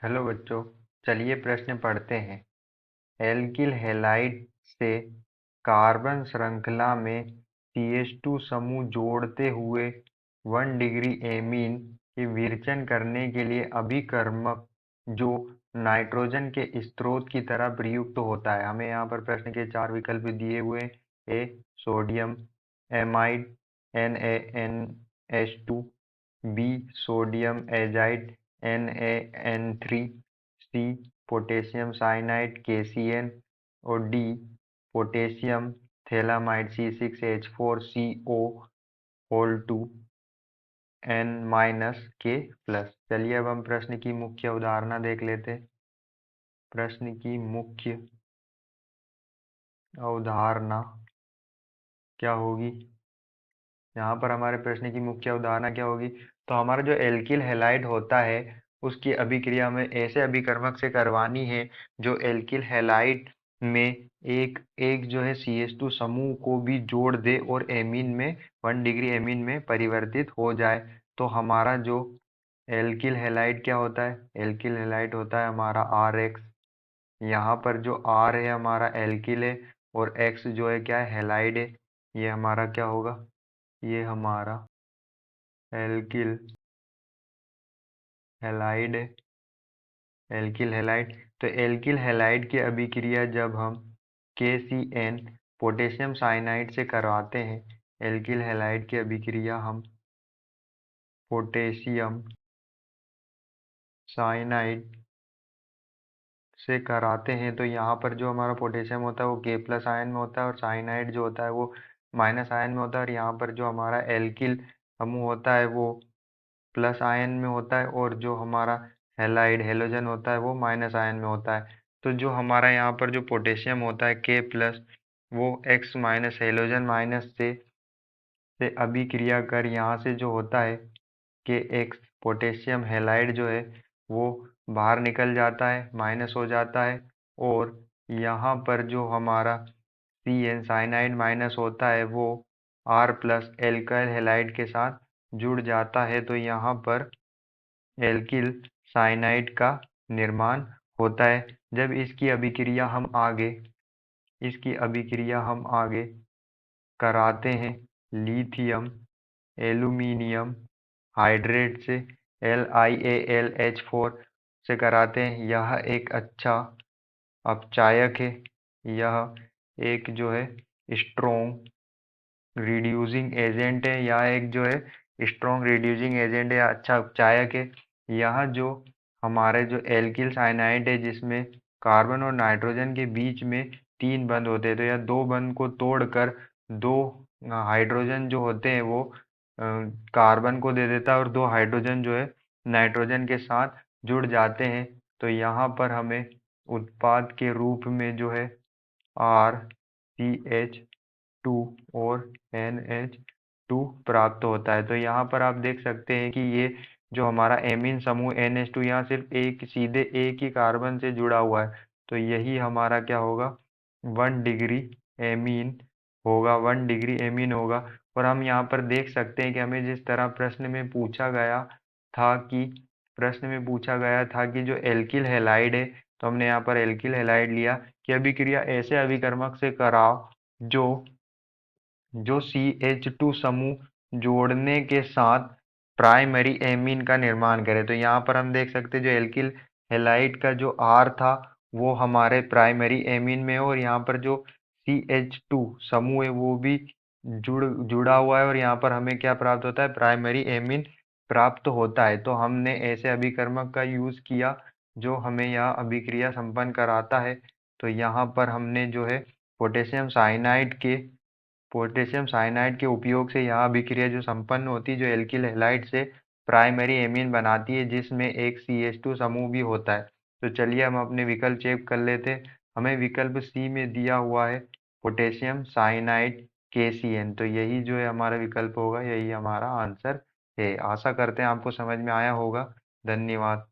Hello बच्चों, चलिए प्रश्न पढ़ते हैं। एल्किल हैलाइड से कार्बन श्रृंखला में CH2 समूह जोड़ते हुए 1 डिग्री एमीन के विरचन करने के लिए अभिकर्मक जो नाइट्रोजन के स्रोत की तरह प्रयुक्त होता है। हमें यहाँ पर प्रश्न के 4 विकल्प दिए हुए हैं। A sodium amide NaNH2, B sodium azide NaN3, C potassium cyanide KCN और D potassium phthalimide C6H4CO whole two N-K+। चलिए अब हम प्रश्न की मुख्य अवधारणा देख लेते हैं। प्रश्न की मुख्य अवधारणा क्या होगी? यहाँ पर हमारे प्रश्न की मुख्य अवधारणा क्या होगी? तो हमारा जो एल्किल हैलाइड होता है उसकी अभिक्रिया में ऐसे अभिकर्मक से करवानी है जो एल्किल हैलाइड में एक एक जो है CH2 समूह को भी जोड़ दे और एमीन में 1 डिग्री एमीन में परिवर्तित हो जाए। तो हमारा जो एल्किल हैलाइड क्या होता है? एल्किल हैलाइड होता है हमारा RH। यहाँ पर जो R है हमारा एल्किल है और X जो है क्या है? हैलाइड है। ये हमारा क्या होगा? ये हमारा एल्किल हैलाइड है। Alkyl halide. तो एल्किल हैलाइड की अभिक्रिया जब हम KCN पोटेशियम साइनाइड से करवाते हैं, एल्किल हैलाइड की अभिक्रिया हम पोटेशियम साइनाइड से कराते हैं तो यहाँ पर जो हमारा पोटेशियम होता है वो K+ आयन में होता है और साइनाइड जो होता है वो माइनस आयन में होता है। और यहाँ पर जो हमारा एल्किल समूह होता है वो प्लस आयन में होता है और जो हमारा हैलाइड हेलोजन होता है वो माइनस आयन में होता है। तो जो हमारा यहाँ पर जो पोटेशियम होता है K+ वो X- हेलोजन माइनस से अभिक्रिया कर यहाँ से जो होता है KX पोटेशियम हैलाइड जो है वो बाहर निकल जाता है, माइनस हो जाता है। और यहाँ पर जो हमारा CN साइनाइड माइनस होता है वो R+ एल्काइल हैलाइड के साथ जुड़ जाता है। तो यहाँ पर एल्किल साइनाइड का निर्माण होता है। जब इसकी अभिक्रिया हम आगे कराते हैं लिथियम एल्यूमीनियम हाइड्रेट से LiAlH4 से कराते हैं। यह एक अच्छा अपचायक है। यह एक जो है स्ट्रॉन्ग रिड्यूसिंग एजेंट है। यह एक जो है स्ट्रॉन्ग रिड्यूसिंग एजेंट है, अच्छा उपचायक है। यह जो हमारे जो एल्किल साइनाइड है जिसमें कार्बन और नाइट्रोजन के बीच में 3 बंध होते हैं, तो यह 2 बंध को तोड़कर 2 हाइड्रोजन जो होते हैं वो कार्बन को दे देता है और 2 हाइड्रोजन जो है नाइट्रोजन के साथ जुड़ जाते हैं। तो यहाँ पर हमें उत्पाद के रूप में जो है RCH2 और NH2 प्राप्त होता है। तो यहाँ पर आप देख सकते हैं कि ये जो हमारा एमीन समूह NH2 यहाँ सिर्फ सीधे एक ही कार्बन से जुड़ा हुआ है। तो यही हमारा क्या होगा? 1 डिग्री एमीन होगा, 1 डिग्री एमीन होगा। और हम यहाँ पर देख सकते हैं कि हमें जिस तरह प्रश्न में पूछा गया था कि जो एल्किल हैलाइड है, तो हमने यहाँ पर एल्किल हैलाइड लिया कि अभिक्रिया ऐसे अभिकर्मक से कराओ जो जो CH2 समूह जोड़ने के साथ प्राइमरी एमीन का निर्माण करे। तो यहाँ पर हम देख सकते हैं जो एल्किल हैलाइड का जो R था वो हमारे प्राइमरी एमीन में है और यहाँ पर जो CH2 समूह है वो भी जुड़ा हुआ है और यहाँ पर हमें क्या प्राप्त होता है? प्राइमरी एमीन प्राप्त होता है। तो हमने ऐसे अभिकर्मक का यूज किया जो हमें यह अभिक्रिया संपन्न कराता है। तो यहाँ पर हमने जो है पोटेशियम साइनाइड के उपयोग से यह अभिक्रिया जो संपन्न होती है जो एल्किल हैलाइड से प्राइमरी एमीन बनाती है जिसमें एक CH2 समूह भी होता है। तो चलिए हम अपने विकल्प चेक कर लेते हैं। हमें विकल्प सी में दिया हुआ है पोटेशियम साइनाइड KCN। तो यही जो है हमारा विकल्प होगा, यही हमारा आंसर है। आशा करते हैं आपको समझ में आया होगा। धन्यवाद।